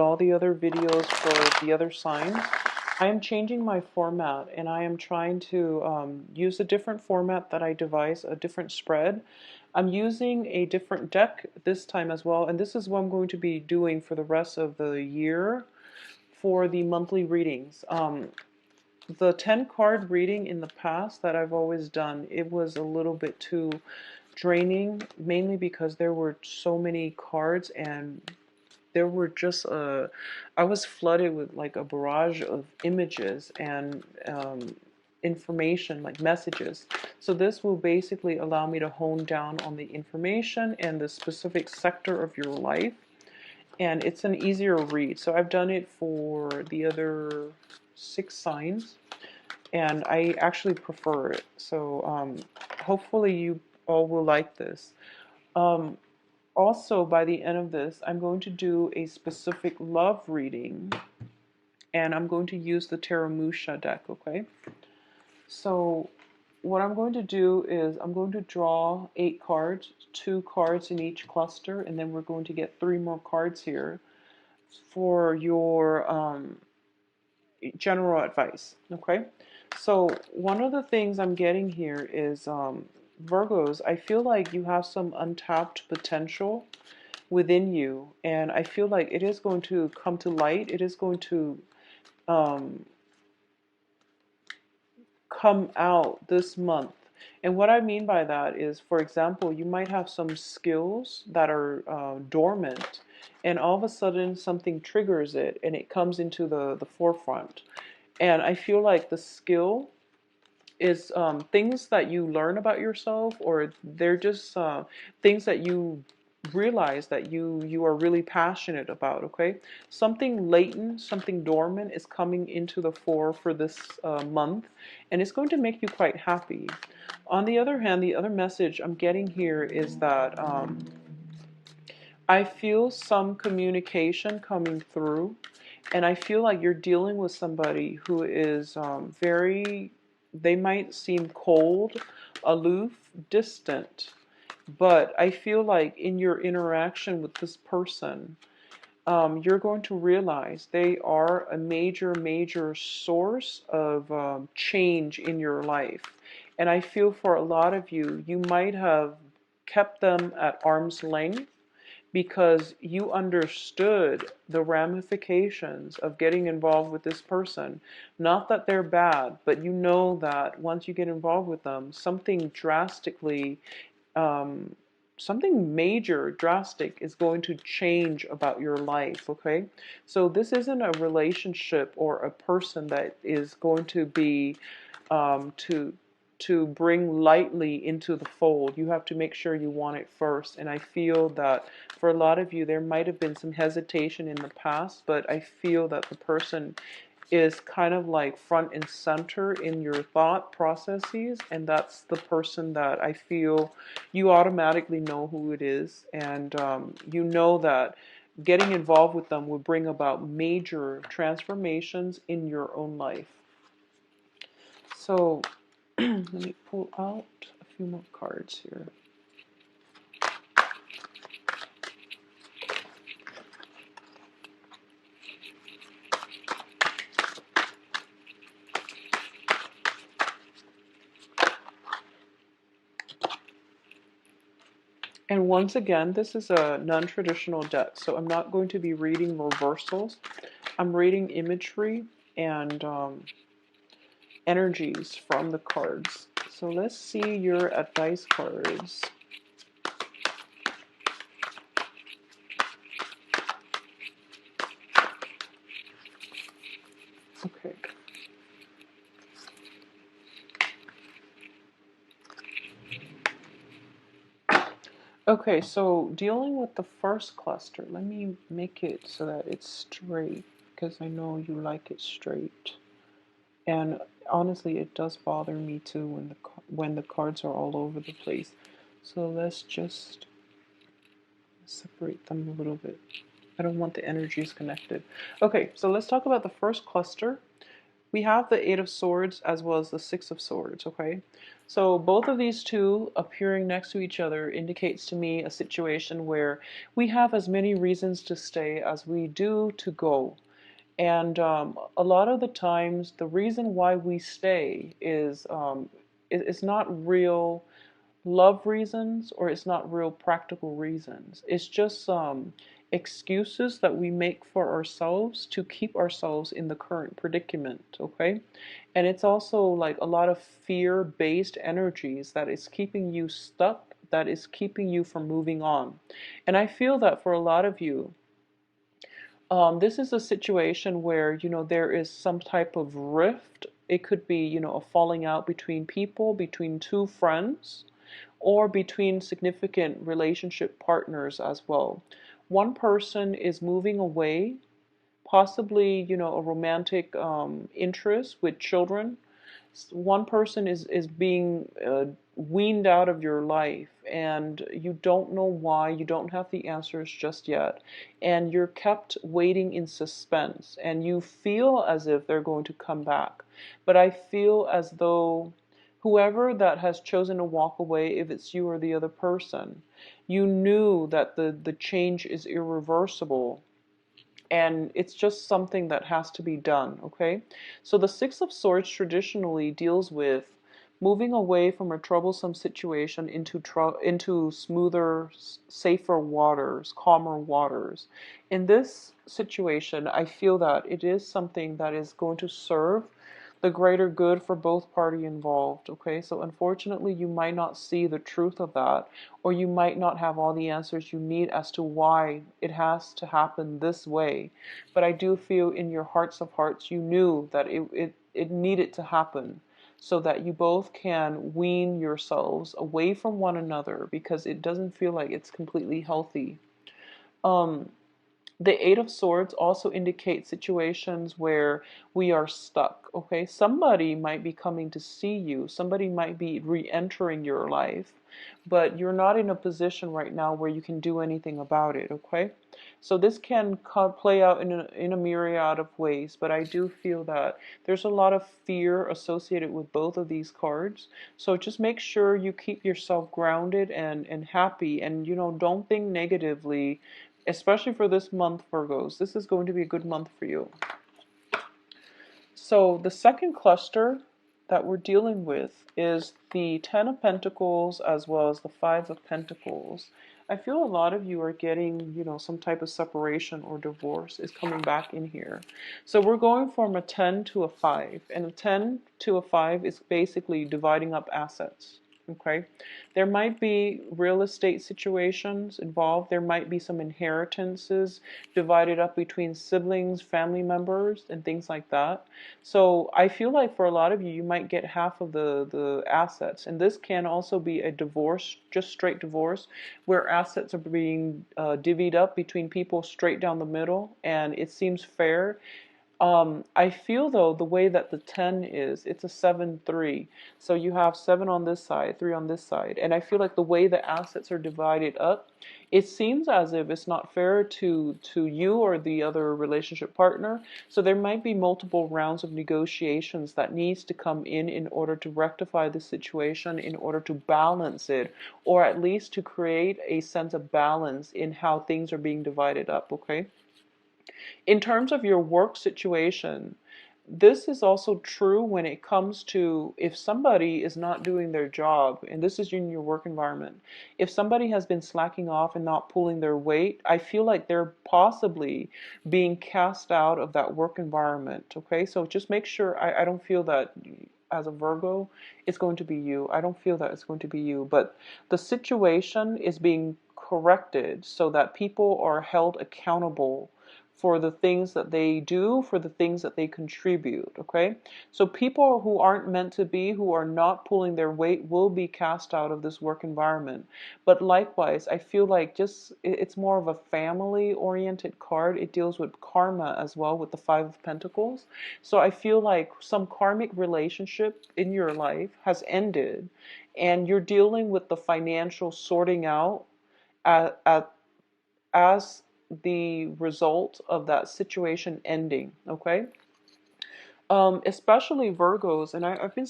all the other videos for the other signs, I am changing my format and I am trying to use a different format that I devise, a different spread. I'm using a different deck this time as well, and this is what I'm going to be doing for the rest of the year for the monthly readings. The 10 card reading in the past that I've always done, it was a little bit too draining, mainly because there were so many cards and there were just I was flooded with like a barrage of images and information, like messages. So this will basically allow me to hone down on the information and the specific sector of your life, and it's an easier read. So I've done it for the other 6 signs and I actually prefer it. So hopefully you all will like this. Also, by the end of this, I'm going to do a specific love reading, and I'm going to use the Teramusha deck, okay? So what I'm going to do is I'm going to draw 8 cards, 2 cards in each cluster, and then we're going to get 3 more cards here for your general advice, okay? So one of the things I'm getting here is Virgos, I feel like you have some untapped potential within you, and I feel like it is going to come to light. It is going to come out this month. And what I mean by that is, for example, you might have some skills that are dormant, and all of a sudden something triggers it and it comes into the forefront. And I feel like the skill is things that you learn about yourself, or they're just things that you realize that you are really passionate about, okay? Something latent, something dormant is coming into the fore for this month, and it's going to make you quite happy. On the other hand, the other message I'm getting here is that I feel some communication coming through, and I feel like you're dealing with somebody who is very, they might seem cold, aloof, distant, but I feel like in your interaction with this person, you're going to realize they are a major, major source of change in your life. And I feel for a lot of you, you might have kept them at arm's length because you understood the ramifications of getting involved with this person. Not that they're bad, but you know that once you get involved with them, something drastically, something major, drastic is going to change about your life, okay? So this isn't a relationship or a person that is going to be to bring lightly into the fold. You have to make sure you want it first. And I feel that for a lot of you, there might have been some hesitation in the past, but I feel that the person is kind of like front and center in your thought processes, and that's the person that I feel you automatically know who it is, and you know that getting involved with them will bring about major transformations in your own life. So let me pull out a few more cards here. And once again, this is a non-traditional deck, so I'm not going to be reading reversals. I'm reading imagery and energies from the cards. So let's see your advice cards. Okay. Okay, so dealing with the first cluster, let me make it so that it's straight because I know you like it straight. And honestly, it does bother me too when the cards are all over the place. So let's just separate them a little bit. I don't want the energies connected. Okay, so let's talk about the first cluster. we have the Eight of Swords as well as the Six of Swords, okay? So both of these two appearing next to each other indicates to me a situation where we have as many reasons to stay as we do to go. And a lot of the times, the reason why we stay is it's not real love reasons, or it's not real practical reasons. It's just excuses that we make for ourselves to keep ourselves in the current predicament, okay? And it's also like a lot of fear-based energies that is keeping you stuck, that is keeping you from moving on. And I feel that for a lot of you, this is a situation where, there is some type of rift. It could be, a falling out between people, between two friends, or between significant relationship partners as well. One person is moving away, possibly, a romantic interest with children. One person is being weaned out of your life, and you don't know why. You don't have the answers just yet, and you're kept waiting in suspense, and you feel as if they're going to come back. But I feel as though whoever that has chosen to walk away, if it's you or the other person, you knew that the change is irreversible, and it's just something that has to be done, okay? So the Six of Swords traditionally deals with moving away from a troublesome situation into smoother, safer waters, calmer waters. In this situation, I feel that it is something that is going to serve the greater good for both party involved, okay? So unfortunately, you might not see the truth of that, or you might not have all the answers you need as to why it has to happen this way. But I do feel in your hearts of hearts, you knew that it needed to happen so that you both can wean yourselves away from one another, because it doesn't feel like it's completely healthy. Um, the Eight of Swords also indicates situations where we are stuck, okay? Somebody might be coming to see you. Somebody might be re-entering your life, but you're not in a position right now where you can do anything about it, okay? So this can play out in a myriad of ways, but I do feel that there's a lot of fear associated with both of these cards. So just make sure you keep yourself grounded and happy, and, don't think negatively, especially for this month, Virgos. This is going to be a good month for you. So the second cluster that we're dealing with is the Ten of Pentacles as well as the Five of Pentacles. I feel a lot of you are getting, some type of separation or divorce is coming back in here. So we're going from a 10 to a 5, and a 10 to a 5 is basically dividing up assets. Okay, there might be real estate situations involved. There might be some inheritances divided up between siblings, family members, and things like that. So I feel like for a lot of you, you might get half of the assets. And this can also be a divorce, just straight divorce, where assets are being divvied up between people straight down the middle, and it seems fair. I feel though the way that the 10 is, it's a 7-3. So you have 7 on this side, 3 on this side. And I feel like the way the assets are divided up, it seems as if it's not fair to you or the other relationship partner. So there might be multiple rounds of negotiations that needs to come in order to rectify the situation, in order to balance it, or at least to create a sense of balance in how things are being divided up, okay? In terms of your work situation, this is also true when it comes to if somebody is not doing their job, and this is in your work environment. If somebody has been slacking off and not pulling their weight, I feel like they're possibly being cast out of that work environment. Okay, so just make sure, I don't feel that as a Virgo, it's going to be you. I don't feel that it's going to be you, but the situation is being corrected so that people are held accountable for the things that they do, for the things that they contribute, okay? So people who aren't meant to be, who are not pulling their weight, will be cast out of this work environment. But likewise, I feel like it's more of a family-oriented card. It deals with karma as well, with the Five of Pentacles. So I feel like some karmic relationship in your life has ended, and you're dealing with the financial sorting out at as the result of that situation ending, okay? Especially Virgos, and I've been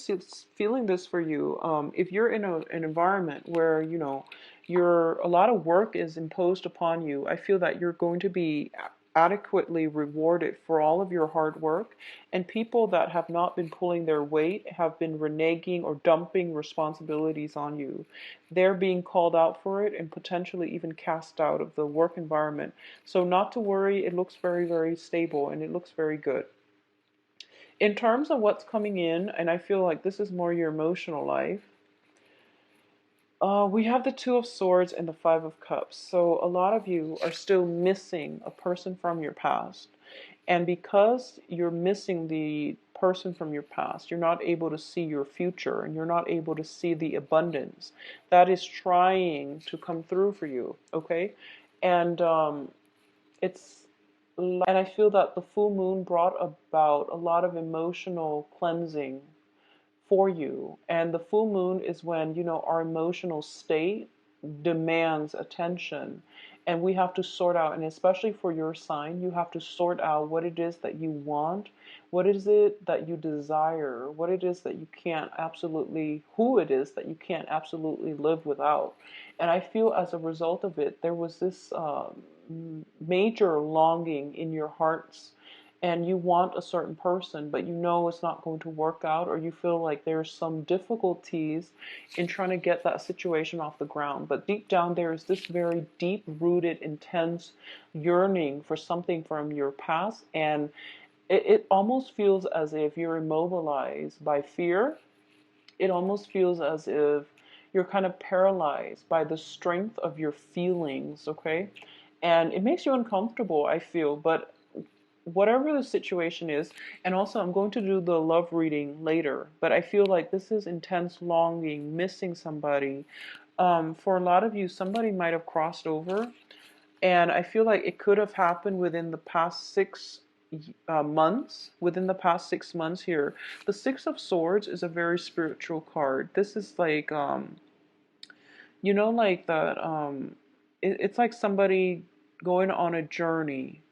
feeling this for you. If you're in an environment where, you know, a lot of work is imposed upon you, I feel that you're going to be adequately rewarded for all of your hard work. And people that have not been pulling their weight have been reneging or dumping responsibilities on you. They're being called out for it and potentially even cast out of the work environment. So not to worry, it looks very, very stable and it looks very good. In terms of what's coming in, and I feel like this is more your emotional life, we have the Two of Swords and the Five of Cups. So a lot of you are still missing a person from your past. And because you're missing the person from your past, you're not able to see your future and you're not able to see the abundance that is trying to come through for you, okay? And it's and I feel that the full moon brought about a lot of emotional cleansing for you. And the full moon is when, you know, our emotional state demands attention. And we have to sort out, and especially for your sign, you have to sort out what it is that you want, what is it that you desire, what it is that you can't absolutely, who it is that you can't absolutely live without. And I feel as a result of it, there was this major longing in your hearts, and you want a certain person, but you know it's not going to work out, or you feel like there's some difficulties in trying to get that situation off the ground. But deep down, there is this very deep rooted, intense yearning for something from your past, and it almost feels as if you're immobilized by fear. It almost feels as if you're kind of paralyzed by the strength of your feelings, okay? And it makes you uncomfortable, I feel, but whatever the situation is, and also I'm going to do the love reading later, but I feel like this is intense longing, missing somebody. For a lot of you, somebody might have crossed over, and I feel like it could have happened within the past 6 months. Within the past 6 months here, the Six of Swords is a very spiritual card. This is like, you know, like that. It's like somebody going on a journey,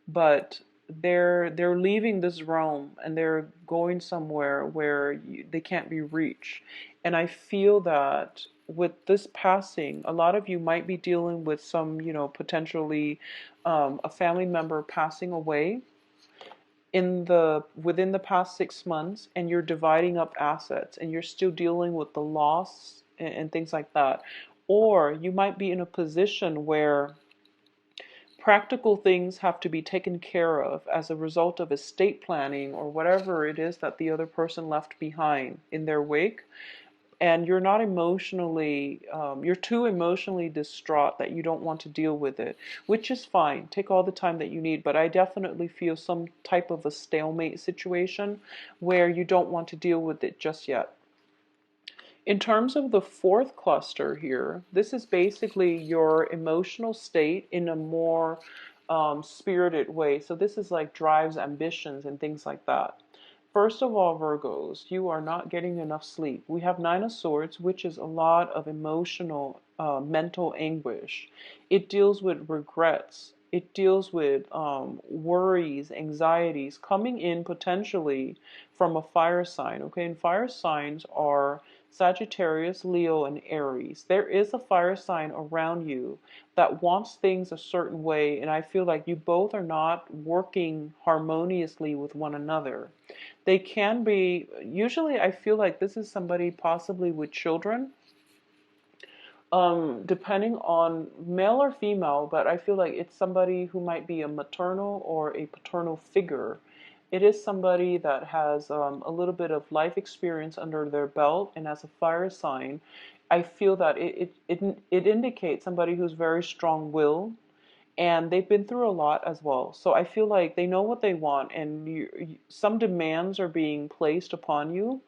but they're leaving this realm and they're going somewhere where they can't be reached. And I feel that with this passing, a lot of you might be dealing with some, you know, potentially a family member passing away within the past 6 months, and you're dividing up assets and you're still dealing with the loss and things like that. Or you might be in a position where practical things have to be taken care of as a result of estate planning or whatever it is that the other person left behind in their wake. And you're not emotionally, you're too emotionally distraught that you don't want to deal with it, which is fine. Take all the time that you need. But I definitely feel some type of a stalemate situation where you don't want to deal with it just yet. In terms of the fourth cluster here, this is basically your emotional state in a more spirited way. So this is like drives, ambitions, and things like that. First of all, Virgos, you are not getting enough sleep. We have Nine of Swords, which is a lot of emotional, mental anguish. It deals with regrets. It deals with worries, anxieties coming in potentially from a fire sign. Okay, and fire signs are Sagittarius, Leo, and Aries. There is a fire sign around you that wants things a certain way, and I feel like you both are not working harmoniously with one another. They can be, usually I feel like this is somebody possibly with children, depending on male or female, but I feel like it's somebody who might be a maternal or a paternal figure. It is somebody that has a little bit of life experience under their belt, and as a fire sign, I feel that it indicates somebody who's very strong-willed, and they've been through a lot as well. So I feel like they know what they want, and some demands are being placed upon you.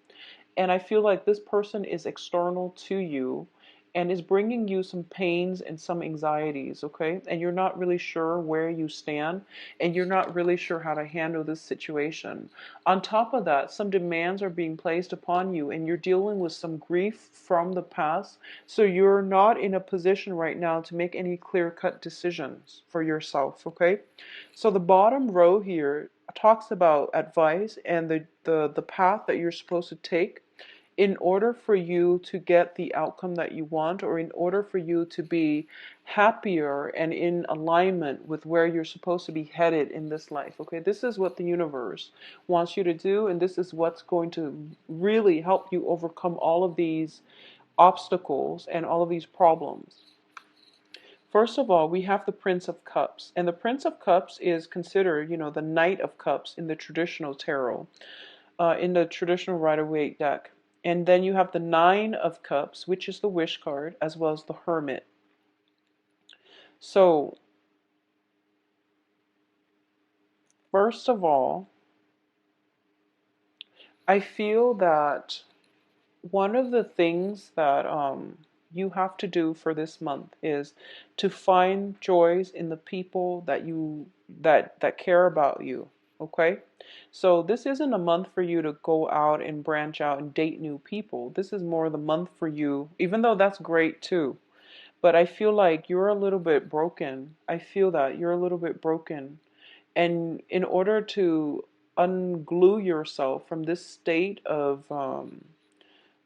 And I feel like this person is external to you and is bringing you some pains and some anxieties, okay? And you're not really sure where you stand, and you're not really sure how to handle this situation. On top of that, some demands are being placed upon you, and you're dealing with some grief from the past. So you're not in a position right now to make any clear-cut decisions for yourself, okay? So the bottom row here talks about advice and the path that you're supposed to take in order for you to get the outcome that you want, or in order for you to be happier and in alignment with where you're supposed to be headed in this life. Okay, this is what the universe wants you to do, and this is what's going to really help you overcome all of these obstacles and all of these problems. First of all, we have the Prince of Cups, and the Prince of Cups is considered, the Knight of Cups in the traditional tarot, in the traditional Rider-Waite deck. And then you have the Nine of Cups, which is the Wish card, as well as the Hermit. So, first of all, I feel that one of the things that you have to do for this month is to find joys in the people that care about you. Okay, so this isn't a month for you to go out and branch out and date new people. This is more the month for you, even though that's great too. But I feel like you're a little bit broken. I feel that you're a little bit broken. And in order to unglue yourself from this state of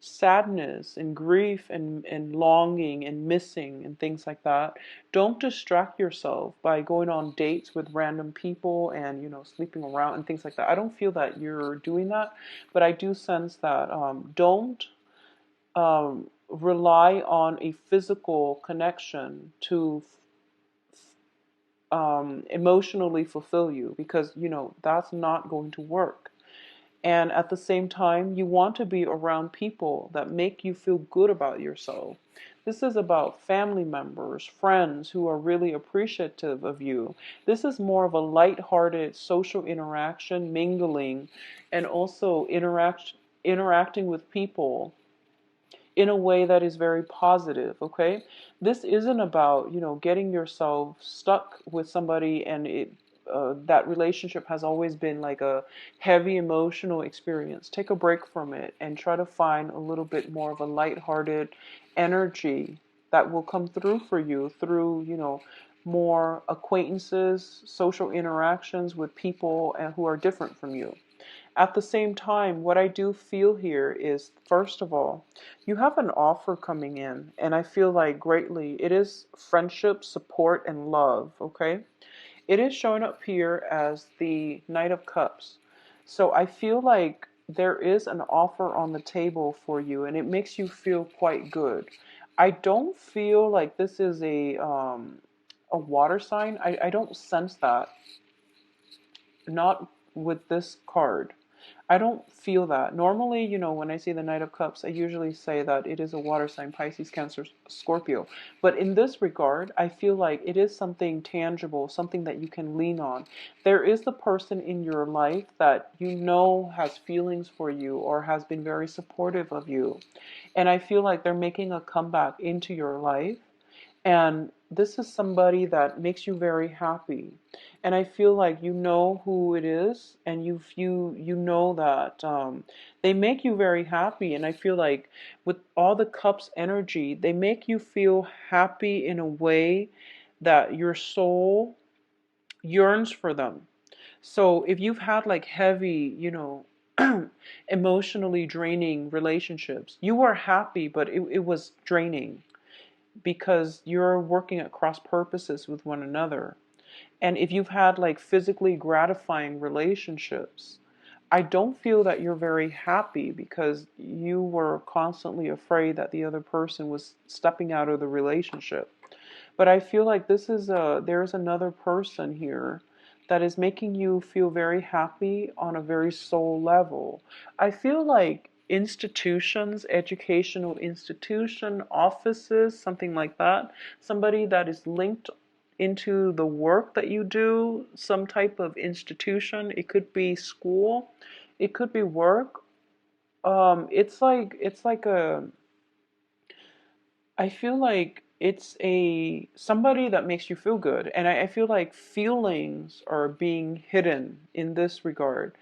sadness and grief and longing and missing and things like that, don't distract yourself by going on dates with random people and sleeping around and things like that. I don't feel that you're doing that, but I do sense that don't rely on a physical connection to emotionally fulfill you, because that's not going to work. And at the same time, you want to be around people that make you feel good about yourself. This is about family members, friends who are really appreciative of you. This is more of a light-hearted social interaction, mingling, and also interacting with people in a way that is very positive. Okay, this isn't about getting yourself stuck with somebody and that relationship has always been like a heavy emotional experience. Take a break from it and try to find a little bit more of a lighthearted energy that will come through for you through more acquaintances, social interactions with people and who are different from you. At the same time, what I do feel here is, first of all, you have an offer coming in, and I feel like greatly it is friendship, support, and love, okay? It is showing up here as the Knight of Cups. So I feel like there is an offer on the table for you, and it makes you feel quite good. I don't feel like this is a water sign. I don't sense that. Not with this card. I don't feel that. Normally, when I see the Knight of Cups, I usually say that it is a water sign, Pisces, Cancer, Scorpio. But in this regard, I feel like it is something tangible, something that you can lean on. There is the person in your life that has feelings for you or has been very supportive of you. And I feel like they're making a comeback into your life. And this is somebody that makes you very happy. And I feel like you know who it is, and you know that they make you very happy. And I feel like with all the cups energy, they make you feel happy in a way that your soul yearns for them. So if you've had like heavy, emotionally draining relationships, you are happy, but it was draining because you're working at cross purposes with one another. And if you've had like physically gratifying relationships, I don't feel that you're very happy because you were constantly afraid that the other person was stepping out of the relationship. But I feel like there's another person here that is making you feel very happy on a very soul level. I feel like institutions, educational institution, offices, something like that, somebody that is linked into the work that you do, some type of institution. It could be school, it could be work. It's like a I feel like it's a somebody that makes you feel good, and I feel like feelings are being hidden in this regard.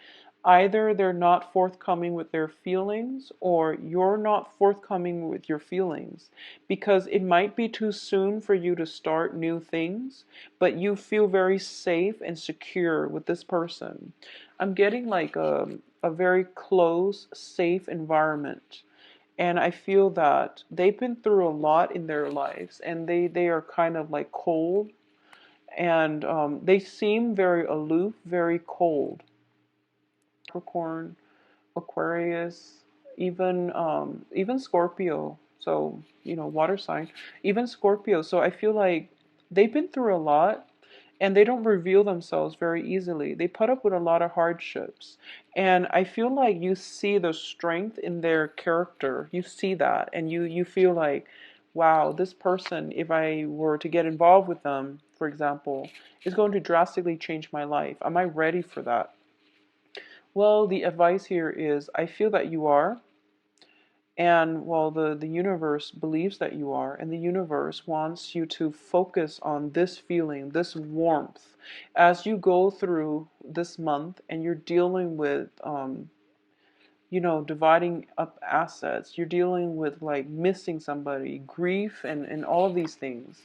Either they're not forthcoming with their feelings, or you're not forthcoming with your feelings, because it might be too soon for you to start new things, but you feel very safe and secure with this person. I'm getting like a very close, safe environment. And I feel that they've been through a lot in their lives, and they are kind of like cold, and they seem very aloof, very cold. Capricorn, Aquarius, even Scorpio. So, water sign, even Scorpio. So I feel like they've been through a lot, and they don't reveal themselves very easily. They put up with a lot of hardships. And I feel like you see the strength in their character. You see that, and you feel like, wow, this person, if I were to get involved with them, for example, is going to drastically change my life. Am I ready for that? Well, the advice here is I feel that you are, and well, the universe believes that you are, and the universe wants you to focus on this feeling, this warmth, as you go through this month and you're dealing with, dividing up assets, you're dealing with like missing somebody, grief, and all of these things.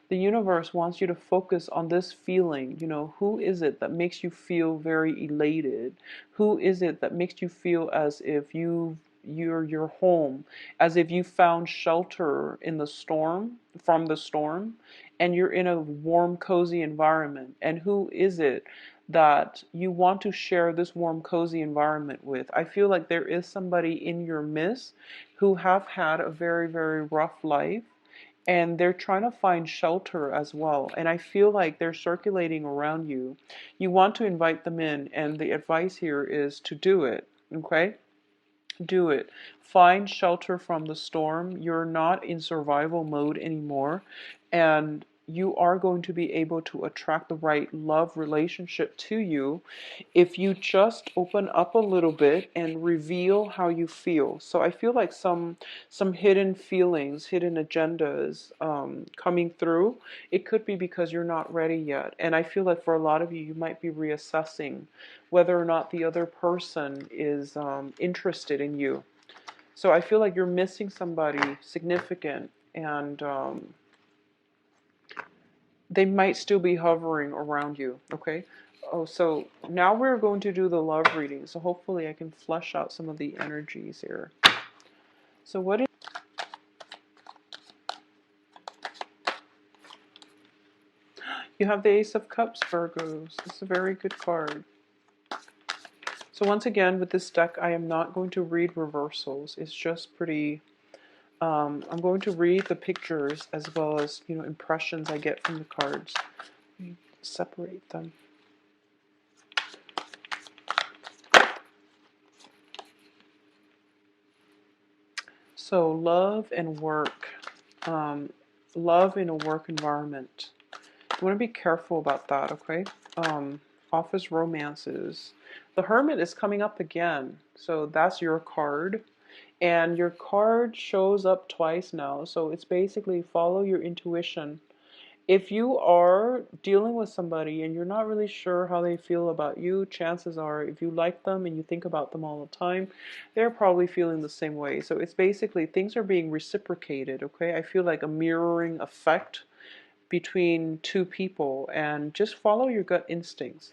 The universe wants you to focus on this feeling. Who is it that makes you feel very elated? Who is it that makes you feel as if you're home, as if you found shelter in the storm, from the storm, and you're in a warm, cozy environment? And who is it that you want to share this warm, cozy environment with? I feel like there is somebody in your midst who have had a very, very rough life, and they're trying to find shelter as well. And I feel like they're circulating around you. You want to invite them in, and the advice here is to do it. Okay? Do it. Find shelter from the storm. You're not in survival mode anymore, and you are going to be able to attract the right love relationship to you if you just open up a little bit and reveal how you feel. So I feel like some hidden feelings, hidden agendas coming through. It could be because you're not ready yet, and I feel like for a lot of you, you might be reassessing whether or not the other person is interested in you. So I feel like you're missing somebody significant, and they might still be hovering around you. Okay. Oh, so now we're going to do the love reading. So hopefully I can flesh out some of the energies here. So what is you have the Ace of Cups, Virgos. This is a very good card. So once again, with this deck, I am not going to read reversals. It's just pretty. I'm going to read the pictures as well as impressions I get from the cards. Let me separate them. So love and work. Love in a work environment. You want to be careful about that, okay? Office romances. The Hermit is coming up again. So that's your card. And your card shows up twice now. So it's basically follow your intuition. If you are dealing with somebody and you're not really sure how they feel about you, chances are if you like them and you think about them all the time, they're probably feeling the same way. So it's basically things are being reciprocated, okay? I feel like a mirroring effect between two people, and just follow your gut instincts.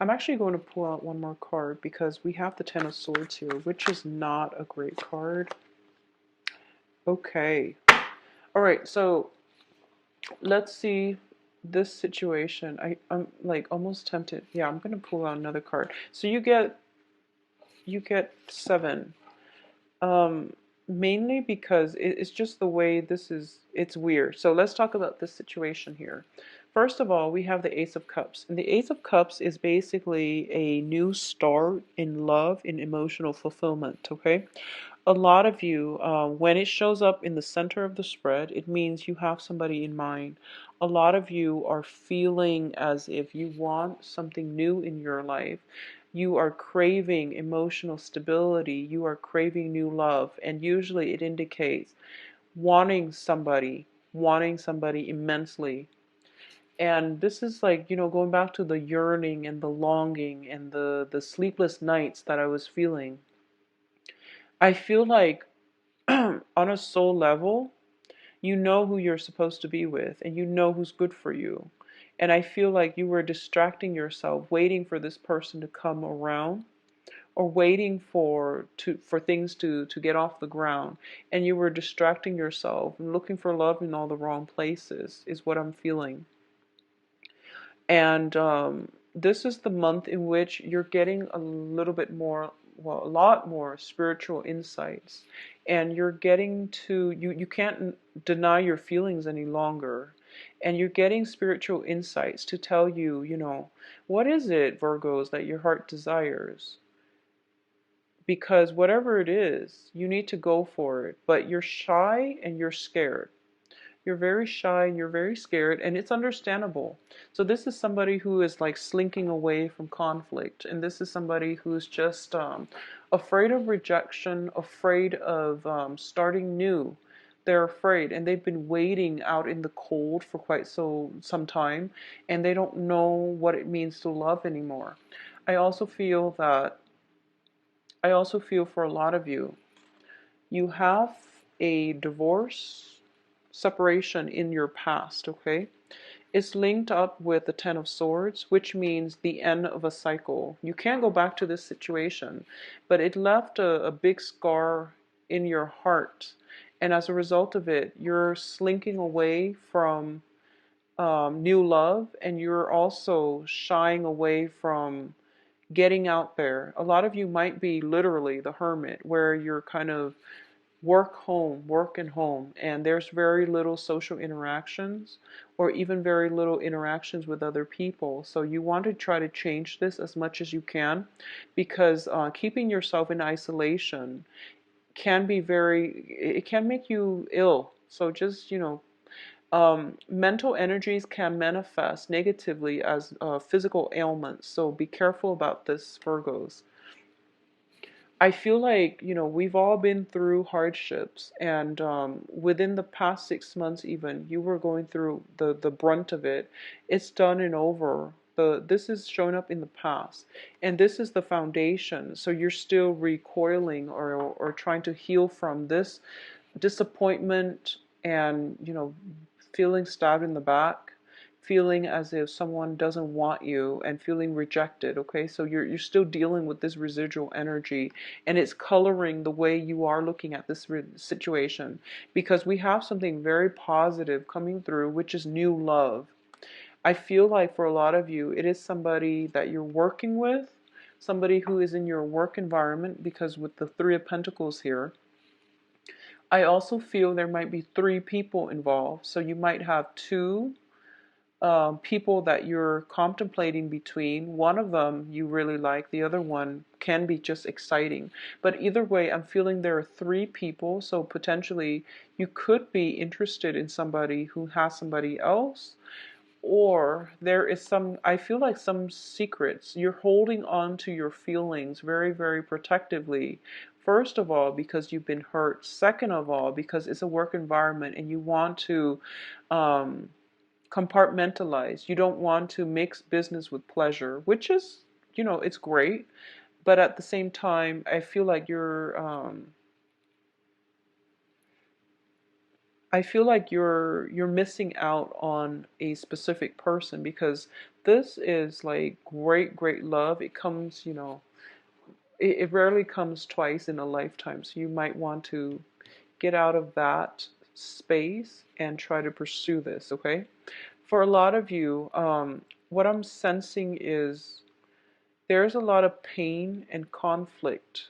I'm actually going to pull out one more card because we have the Ten of Swords here, which is not a great card. Okay. All right, so let's see this situation. I'm like almost tempted. Yeah, I'm going to pull out another card. So you get 7. Mainly because it's just the way this is, it's weird. So let's talk about this situation here. First of all, we have the Ace of Cups. And the Ace of Cups is basically a new start in love, in emotional fulfillment, okay? A lot of you, when it shows up in the center of the spread, it means you have somebody in mind. A lot of you are feeling as if you want something new in your life. You are craving emotional stability. You are craving new love. And usually it indicates wanting somebody immensely. And this is like, going back to the yearning and the longing and the sleepless nights that I was feeling. I feel like on a soul level, you know who you're supposed to be with and you know who's good for you. And I feel like you were distracting yourself, waiting for this person to come around, or waiting for things to get off the ground, and you were distracting yourself and looking for love in all the wrong places, is what I'm feeling. And this is the month in which you're getting a little bit more, well, a lot more spiritual insights. And you're getting to, you can't deny your feelings any longer. And you're getting spiritual insights to tell you, what is it, Virgos, that your heart desires? Because whatever it is, you need to go for it. But you're shy and you're scared. You're very shy and you're very scared, and it's understandable. So this is somebody who is like slinking away from conflict, and this is somebody who's just afraid of rejection, afraid of starting new. They're afraid, and they've been waiting out in the cold for quite some time, and they don't know what it means to love anymore. I also feel that I also feel for a lot of you, you have a divorce, separation in your past, okay? It's linked up with the Ten of Swords, which means the end of a cycle. You can't go back to this situation, but it left a big scar in your heart. And as a result of it, you're slinking away from new love, and you're also shying away from getting out there. A lot of you might be literally the hermit, where you're kind of work and home, and there's very little social interactions, or even very little interactions with other people. So you want to try to change this as much as you can, because keeping yourself in isolation can be it can make you ill. So just, mental energies can manifest negatively as physical ailments. So be careful about this, Virgos. I feel like, we've all been through hardships, and within the past 6 months, even, you were going through the brunt of it. It's done and over. This is shown up in the past, and this is the foundation. So you're still recoiling, or trying to heal from this disappointment, and, feeling stabbed in the back, feeling as if someone doesn't want you, and feeling rejected. Okay, so you're still dealing with this residual energy, and it's coloring the way you are looking at this situation, because we have something very positive coming through, which is new love. I feel like for a lot of you, it is somebody that you're working with, somebody who is in your work environment, because with the Three of Pentacles here, I also feel there might be three people involved. So you might have two people that you're contemplating between. One of them you really like, the other one can be just exciting. But either way, I'm feeling there are three people, so potentially you could be interested in somebody who has somebody else, or there is I feel like some secrets. You're holding on to your feelings very, very protectively. First of all, because you've been hurt. Second of all, because it's a work environment and you want to um, compartmentalize. You don't want to mix business with pleasure, which is, it's great. But at the same time, I feel like you're missing out on a specific person, because this is like great, great love. It comes, it rarely comes twice in a lifetime. So you might want to get out of that space and try to pursue this, okay? For a lot of you, what I'm sensing is there's a lot of pain and conflict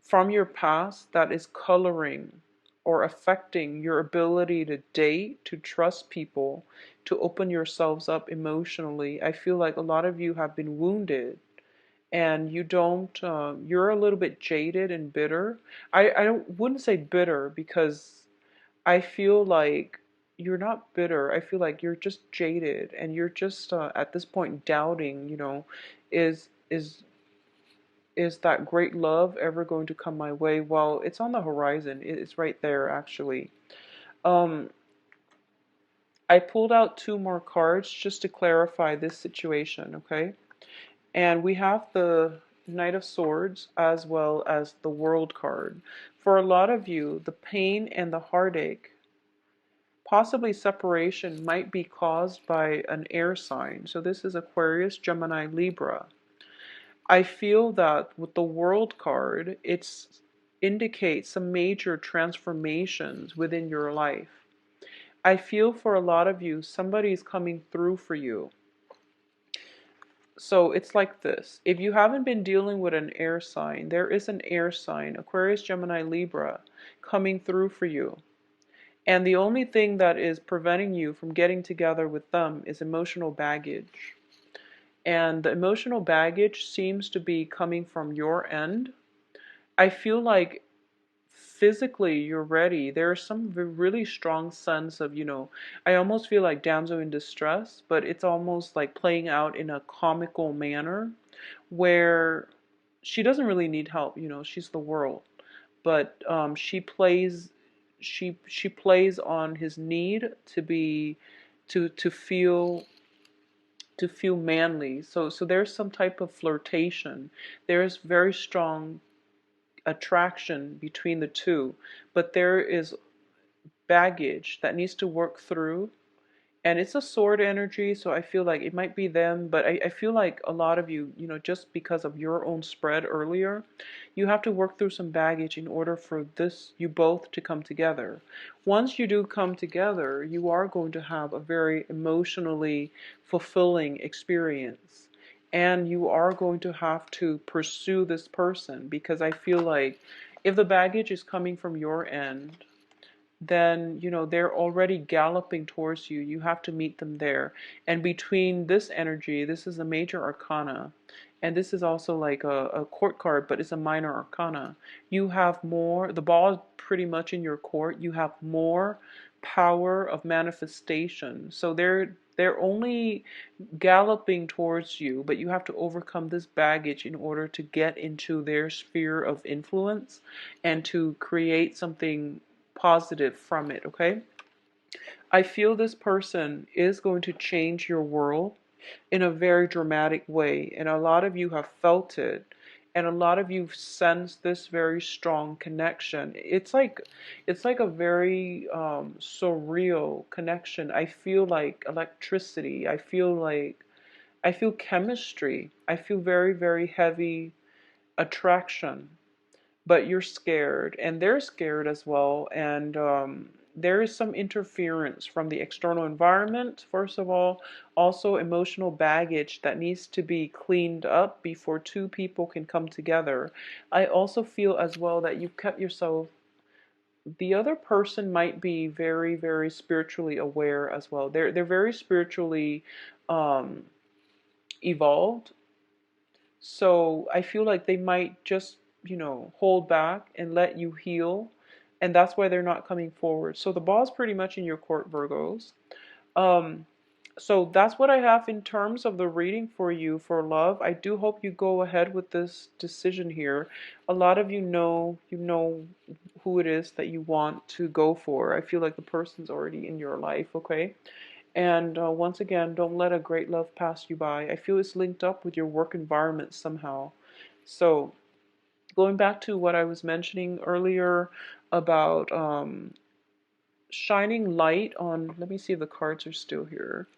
from your past that is coloring or affecting your ability to date, to trust people, to open yourselves up emotionally. I feel like a lot of you have been wounded, and you don't, you're a little bit jaded and bitter. Wouldn't say bitter, because I feel like you're not bitter. I feel like you're just jaded, and you're just at this point doubting, is is is that great love ever going to come my way? Well, it's on the horizon. It's right there, actually. Um, I pulled out 2 more cards just to clarify this situation, okay? And we have the Knight of Swords as well as the World card. For a lot of you, the pain and the heartache, possibly separation, might be caused by an air sign. So this is Aquarius, Gemini, Libra. I feel that with the World card, it indicates some major transformations within your life. I feel for a lot of you, somebody's coming through for you. So it's like this. If you haven't been dealing with an air sign, there is an air sign, Aquarius, Gemini, Libra, coming through for you. And the only thing that is preventing you from getting together with them is emotional baggage. And the emotional baggage seems to be coming from your end. I feel like physically you're ready. There's some really strong sense of, I almost feel like damsel in distress, but it's almost like playing out in a comical manner where she doesn't really need help, she's the world. But she plays on his need to be to feel manly. So there's some type of flirtation. There's very strong attraction between the two, but there is baggage that needs to work through. And it's a sword energy, so I feel like it might be them, but I feel like a lot of you, just because of your own spread earlier, you have to work through some baggage in order for you both to come together. Once you do come together, you are going to have a very emotionally fulfilling experience. And you are going to have to pursue this person, because I feel like if the baggage is coming from your end, then they're already galloping towards you. You have to meet them there. And between this energy, this is a major arcana, and this is also like a court card, but it's a minor arcana. You have more, the ball is pretty much in your court. You have more power of manifestation. So they're only galloping towards you, but you have to overcome this baggage in order to get into their sphere of influence and to create something positive from it, okay? I feel this person is going to change your world in a very dramatic way, and a lot of you have felt it, and a lot of you sense this very strong connection. It's like a very surreal connection. I feel like electricity. I feel chemistry. I feel very, very heavy attraction, but you're scared and they're scared as well. And there is some interference from the external environment, first of all, also emotional baggage that needs to be cleaned up before two people can come together. I also feel as well that you've kept yourself, the other person might be very, very spiritually aware as well. They're very spiritually um, evolved. So I feel like they might just, hold back and let you heal. And that's why they're not coming forward. So the ball's pretty much in your court, Virgos. Um, so that's what I have in terms of the reading for you for love. I do hope you go ahead with this decision here. A lot of you know who it is that you want to go for. I feel like the person's already in your life, okay? And once again, don't let a great love pass you by. I feel it's linked up with your work environment somehow. So, going back to what I was mentioning earlier about shining light on, let me see if the cards are still here.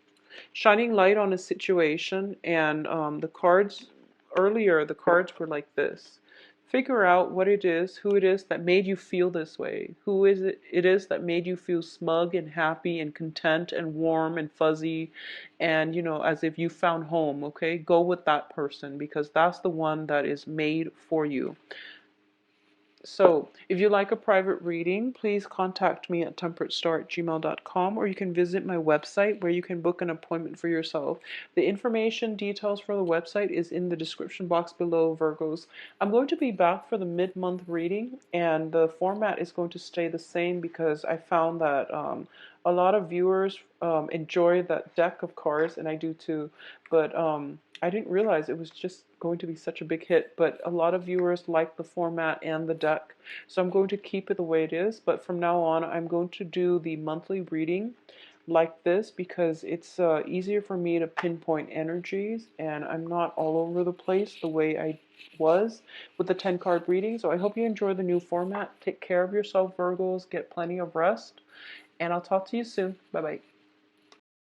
Shining light on a situation, and the cards were like this. Figure out what it is, who it is that made you feel this way. Who is it is that made you feel smug and happy and content and warm and fuzzy and, as if you found home, okay? Go with that person, because that's the one that is made for you. So, if you like a private reading, please contact me at temperatestar@gmail.com, or you can visit my website where you can book an appointment for yourself. The information details for the website is in the description box below, Virgos. I'm going to be back for the mid-month reading, and the format is going to stay the same because I found that a lot of viewers enjoy that deck of cards, and I do too. But I didn't realize it was just going to be such a big hit, but a lot of viewers like the format and the deck, so I'm going to keep it the way it is. But from now on, I'm going to do the monthly reading like this because it's easier for me to pinpoint energies, and I'm not all over the place the way I was with the 10 card reading. So I hope you enjoy the new format. Take care of yourself, Virgos. Get plenty of rest, and I'll talk to you soon. Bye bye.